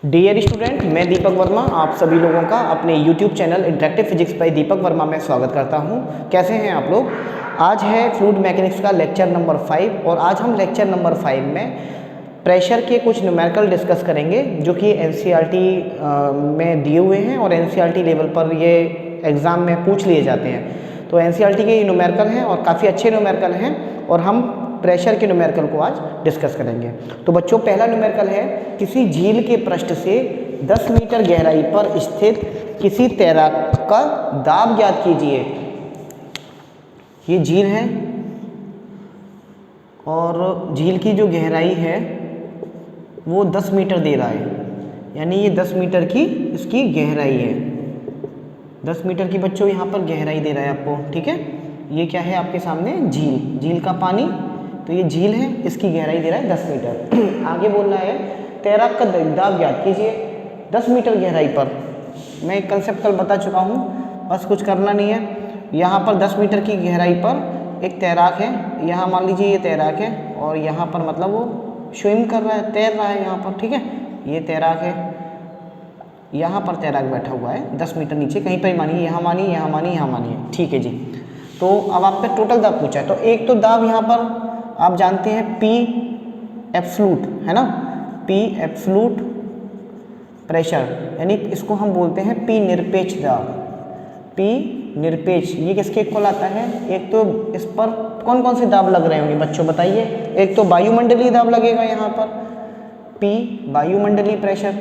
Dear student, मैं दीपक वर्मा आप सभी लोगों का अपने YouTube channel interactive physics by Deepak Verma में स्वागत करता हूं। कैसे हैं आप लोग। आज है फ्लूइड मैकेनिक्स का लेक्चर नंबर 5 और आज हम लेक्चर नंबर 5 में प्रेशर के कुछ न्यूमेरिकल डिस्कस करेंगे जो कि NCERT में दिए हुए हैं और NCERT लेवल पर ये एग्ज़ाम में पूछ लिए जाते हैं। तो NCERT के ये न्यूमेरिकल हैं और काफ़ी अच्छे न्यूमेरिकल हैं और हम प्रेशर के न्यूमेरिकल को आज डिस्कस करेंगे। तो बच्चों, पहला न्यूमेरिकल है, किसी झील के पृष्ठ से 10 मीटर गहराई पर स्थित किसी तैराक का दाब ज्ञात कीजिए। ये झील है और झील की जो गहराई है वो 10 मीटर दे रहा है, यानी ये 10 मीटर की इसकी गहराई है। 10 मीटर की बच्चों यहाँ पर गहराई दे रहा है आपको, ठीक है। ये क्या है आपके सामने, झील का पानी, तो ये झील है, इसकी गहराई दे रहा है 10 मीटर। आगे बोल रहा है तैराक का दाब ज्ञात कीजिए 10 मीटर गहराई पर। मैं एक कंसेप्ट कल बता चुका हूँ, बस कुछ करना नहीं है। यहाँ पर 10 मीटर की गहराई पर एक तैराक है, यहाँ मान लीजिए ये तैराक है और यहाँ पर मतलब वो स्विम कर रहा है, तैर रहा है यहाँ पर, ठीक है। ये तैराक है, यहाँ पर तैराक बैठा हुआ है 10 मीटर नीचे, कहीं पर मानिए, यहाँ मानिए, यहाँ मानिए, यहाँ मानिए, ठीक है जी। तो अब आपका टोटल दाब पूछा है, तो एक तो दाब यहाँ पर आप जानते हैं P एब्सलूट है ना, P एब्सलूट प्रेशर, यानी इसको हम बोलते हैं P निरपेक्ष दाब। P निरपेक्ष ये किसके इक्वल आता है, एक तो इस पर कौन कौन से दाब लग रहे होंगे बच्चों बताइए। एक तो वायुमंडलीय दाब लगेगा यहाँ पर P वायुमंडलीय प्रेशर,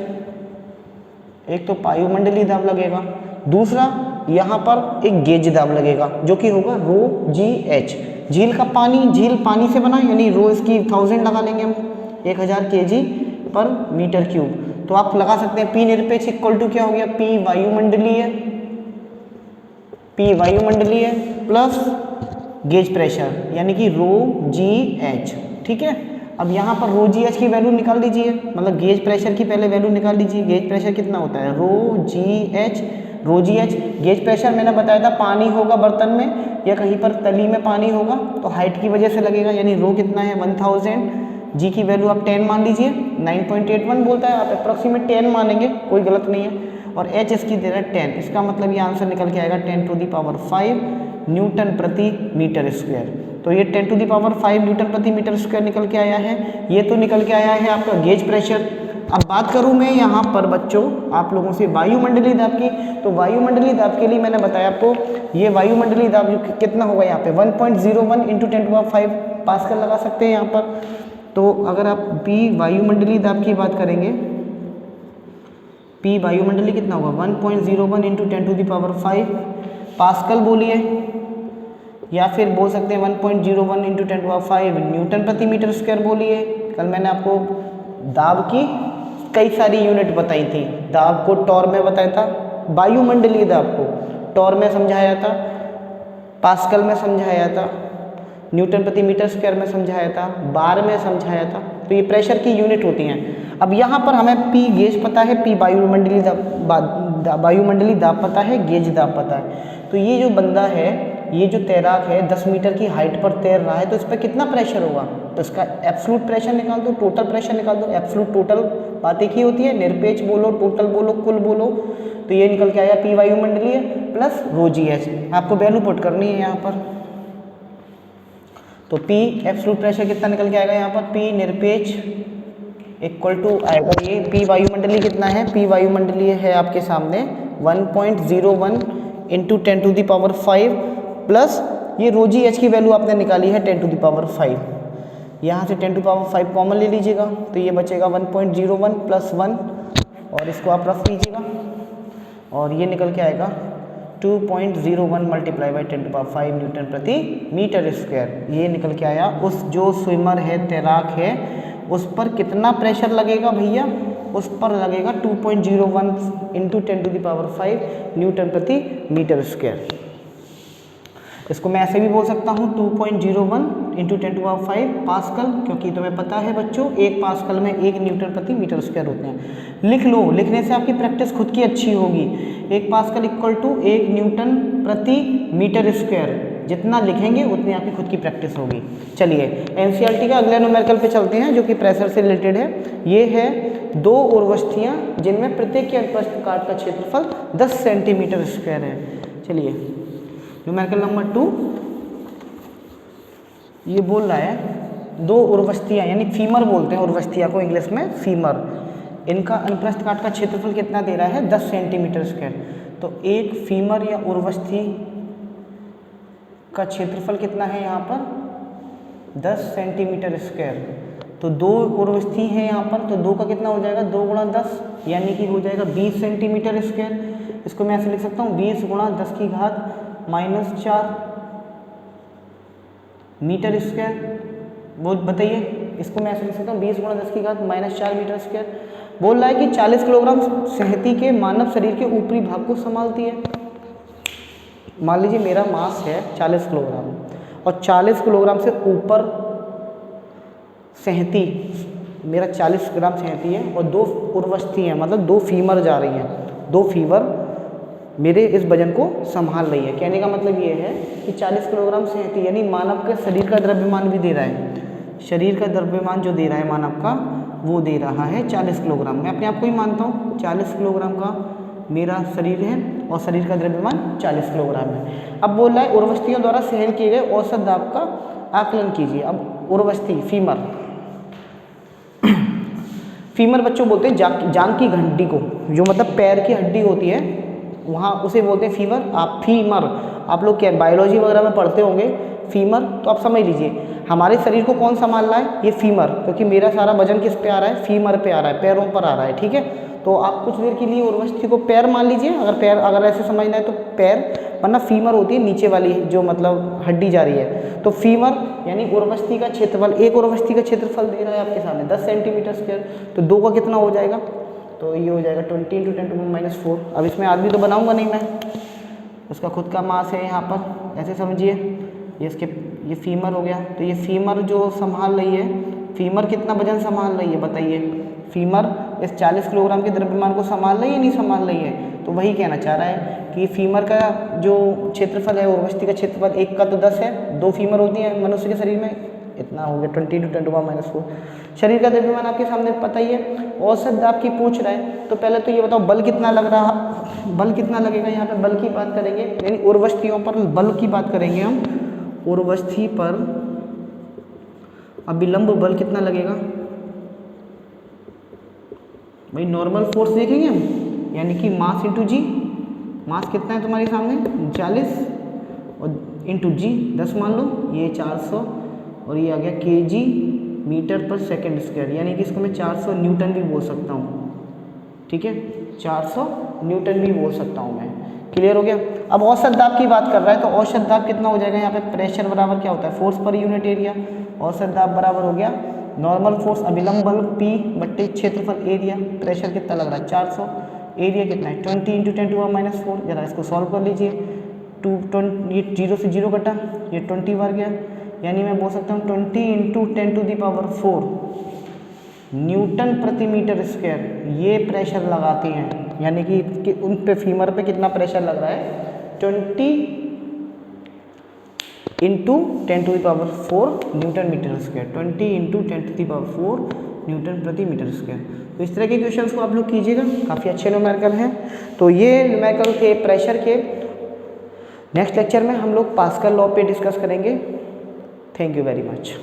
एक तो वायुमंडलीय दाब लगेगा। दूसरा यहाँ पर एक गेज दाब लगेगा जो कि होगा ρGH। झील का पानी, झील पानी से बना, यानी रो इसकी 1000 लगा लेंगे हम, 1000 kg पर मीटर क्यूब। तो आप लगा सकते हैं P निरपेक्ष इक्वल टू क्या हो गया, P वायुमंडलीय प्लस गेज प्रेशर यानी कि ρGH, ठीक है। अब यहाँ पर ρGH की वैल्यू निकाल दीजिए, मतलब गेज प्रेशर की पहले वैल्यू निकाल दीजिए। गेज प्रेशर कितना होता है, ρGH गेज प्रेशर मैंने बताया था, पानी होगा बर्तन में या कहीं पर तली में पानी होगा तो हाइट की वजह से लगेगा, यानी रो कितना है 1000, जी की वैल्यू आप 10 मान लीजिए, 9.81 बोलता है, आप अप्रॉक्सीमेट 10 मानेंगे, कोई गलत नहीं है। और एच इसकी दे रहा है 10, इसका मतलब ये आंसर निकल के आएगा 10⁵ न्यूटन प्रति मीटर स्क्वायर। तो ये 10⁵ न्यूटन प्रति मीटर स्क्वायर निकल के आया है। ये तो निकल के आया है आपका गेज प्रेशर। अब बात करूं मैं यहाँ पर बच्चों आप लोगों से वायुमंडलीय दाब की, तो वायुमंडलीय दाब के लिए मैंने बताया आपको, ये वायुमंडलीय दाब कितना होगा यहाँ पे 1.01 × 10⁵ पास्कल लगा सकते हैं यहाँ पर। तो अगर आप P वायुमंडलीय दाब की बात करेंगे, P वायुमंडलीय कितना होगा 1.01 × 10⁵ पास्कल बोलिए, या फिर बोल सकते हैं 1.01 × 10⁵ न्यूटन प्रति मीटर स्क्वायर बोलिए। कल मैंने आपको दाब की कई सारी यूनिट बताई थी, दाब को टॉर में बताया था, वायुमंडलीय दाब को टॉर में समझाया था, पास्कल में समझाया था, न्यूटन प्रति मीटर स्क्वायर में समझाया था, बार में समझाया था। तो ये प्रेशर की यूनिट होती हैं। अब यहाँ पर हमें P गेज पता है, P वायुमंडलीय दाब पता है, गेज दाब पता है। तो ये जो बंदा है, ये जो तैराक है 10 मीटर की हाइट पर तैर रहा है, तो इस पर कितना प्रेशर होगा, तो इसका एब्सलूट प्रेशर निकाल दो, टोटल प्रेशर निकाल दो। एब्सलूट टोटल बात एक ही होती है, निरपेक्ष बोलो, टोटल बोलो, कुल बोलो। तो ये निकल के आया P वायुमंडलीय प्लस ρGH, आपको वैल्यू पुट करनी है यहाँ पर। तो P एब्सलूट प्रेशर कितना निकल के आएगा यहाँ पर, P निरपेक्ष इक्वल टू आएगा ये P वायुमंडलीय कितना है, P वायुमंडलीय है आपके सामने 1.01 × 10⁵ प्लस ये ρGH की वैल्यू आपने निकाली है 10⁵। यहाँ से 10⁵ कॉमन ले लीजिएगा, तो ये बचेगा 1.01 प्लस 1 और इसको आप रख लीजिएगा और ये निकल के आएगा 2.01 × 10⁵ न्यूटन प्रति मीटर स्क्वायर। ये निकल के आया। उस जो स्विमर है, तैराक है, उस पर कितना प्रेशर लगेगा भैया, उस पर लगेगा 2.01 × 10⁵ न्यूटन प्रति मीटर स्क्वायर। इसको मैं ऐसे भी बोल सकता हूँ 2.01 × 10⁵ पास्कल, क्योंकि तुम्हें पता है बच्चों 1 पास्कल में 1 न्यूटन प्रति मीटर स्क्वायर होते हैं। लिख लो, लिखने से आपकी प्रैक्टिस खुद की अच्छी होगी। 1 पास्कल इक्वल टू 1 न्यूटन प्रति मीटर स्क्वायर, जितना लिखेंगे उतनी आपकी खुद की प्रैक्टिस होगी। चलिए एनसीईआरटी का अगले न्यूमेरिकल पे चलते हैं जो कि प्रेशर से रिलेटेड है। ये है 2 उर्वस्थियाँ जिनमें प्रत्येक के अनुप्रस्थ काट का क्षेत्रफल 10 सेंटीमीटर स्क्वायर है। चलिए न्यूमेरिकल नंबर 2 ये बोल रहा है 2 उर्वस्थियाँ यानी फीमर बोलते हैं उर्वस्थियाँ को इंग्लिश में फीमर, इनका अनुप्रस्थ काट का क्षेत्रफल कितना दे रहा है 10 सेंटीमीटर स्क्वायर। तो एक फीमर या उर्वस्थि का क्षेत्रफल कितना है यहाँ पर 10 सेंटीमीटर स्क्वायर। तो 2 उर्वस्थि है यहाँ पर, तो 2 का कितना हो जाएगा 2 गुणा 10 यानी कि हो जाएगा 20 सेंटीमीटर स्क्वायर। इसको मैं ऐसे लिख सकता हूँ 20 गुणा 10 की घात -4 मीटर स्क्वायर। वो बताइए, इसको मैं ऐसे लिख सकता हूँ 20 गुणा 10 की घात -4 मीटर स्क्वायर। बोल रहा है कि 40 किलोग्राम सहती के मानव शरीर के ऊपरी भाग को संभालती है। मान लीजिए मेरा मास है 40 किलोग्राम और 40 किलोग्राम से ऊपर सहती मेरा 40 ग्राम सहती है और 2 उर्वस्थि हैं, मतलब 2 फीमर जा रही हैं, 2 फीमर मेरे इस वजन को संभाल रही है। कहने का मतलब ये है कि 40 किलोग्राम सहती यानी मानव के शरीर का द्रव्यमान भी दे रहा है, शरीर का द्रव्यमान जो दे रहा है मानव का वो दे रहा है 40 किलोग्राम। मैं अपने आप को ही मानता हूँ 40 किलोग्राम का मेरा शरीर है और शरीर का द्रव्यमान 40 किलोग्राम है। अब बोल रहा है उर्वस्थियों द्वारा सहन किए गए औसत दाब का आकलन कीजिए। अब उर्वस्थि फीमर फीमर बच्चों बोलते हैं जांघ की घंटी को, जो मतलब पैर की हड्डी होती है वहाँ उसे बोलते हैं फीमर। आप फीमर आप लोग क्या बायोलॉजी वगैरह में पढ़ते होंगे फीमर, तो आप समझ लीजिए हमारे शरीर को कौन संभाल रहा है ये फीमर, क्योंकि मेरा सारा वजन किस पे आ रहा है फीमर पे आ रहा है, पैरों पर आ रहा है। ठीक है, तो आप कुछ देर के लिए उर्वस्थि को पैर मान लीजिए, अगर पैर अगर ऐसे समझना है तो पैर, वरना फीमर होती है नीचे वाली जो मतलब हड्डी जा रही है। तो फीमर यानी उर्वस्थि का क्षेत्रफल, एक उर्वस्थि का क्षेत्रफल दे रहा है आपके सामने 10 सेंटीमीटर स्क्वायर, तो 2 का कितना हो जाएगा, तो ये हो जाएगा 20 × 10⁻⁴। अब इसमें आदमी तो बनाऊंगा नहीं मैं, उसका खुद का मास है यहाँ पर, ऐसे समझिए ये फीमर हो गया। तो ये फीमर जो संभाल रही है, फीमर कितना वजन संभाल रही है बताइए, फीमर इस 40 किलोग्राम के द्रव्यमान को संभाल रही है नहीं संभाल रही है। तो वही कहना चाह रहा है कि फीमर का जो क्षेत्रफल है उर्वस्थि का क्षेत्रफल, एक का तो 10 है, 2 फीमर होती हैं मनुष्य के शरीर में, इतना हो गया 20 × 10⁻⁴। शरीर का द्रव्यमान आपके सामने पता ही है। औसत दाब की पूछ रहा है, तो पहले तो ये बताओ बल कितना लग रहा, बल कितना लगेगा, यहाँ पे बल की बात करेंगे यानी उर्वस्थियों पर बल की बात करेंगे हम। उर्वस्थि पर अभिलंब बल कितना लगेगा भाई, नॉर्मल फोर्स देखेंगे हम, यानी कि मास इंटू जी। मास कितना है तुम्हारे सामने 40 और इंटू जी 10 मान लो, ये 400 और ये आ गया kg मीटर पर सेकंड स्क्वायर, यानी कि इसको मैं 400 न्यूटन भी बोल सकता हूँ। ठीक है, 400 न्यूटन भी बोल सकता हूँ मैं। क्लियर हो गया। अब औसत दाब की बात कर रहा है, तो औसत दाब कितना हो जाएगा, यहाँ पे प्रेशर बराबर क्या होता है फोर्स पर यूनिट एरिया, औसत दाब बराबर हो गया नॉर्मल फोर्स अभिलंब बल P बट्टे क्षेत्रफल एरिया। प्रेशर कितना लग रहा है 400, एरिया कितना है 20 × 10⁻⁴। जरा इसको सॉल्व कर लीजिए, 2 ये 0 से 0 कटा, ये 20 बार गया, यानी मैं बोल सकता हूँ 20 × 10⁴ न्यूटन प्रति मीटर स्क्वायर ये प्रेशर लगाते हैं, यानी कि उन पे फीमर पे कितना प्रेशर लग रहा है 20 × 10⁴ न्यूटन मीटर स्क्वायर, 20 × 10⁴ न्यूटन प्रति मीटर स्क्वायर। तो इस तरह के क्वेश्चंस को आप लोग कीजिएगा, काफ़ी अच्छे न्यूमेरिकल हैं। तो ये न्यूमेरिकल थे प्रेशर के। नेक्स्ट लेक्चर में हम लोग पास्कल लॉ पे डिस्कस करेंगे। Thank you very much.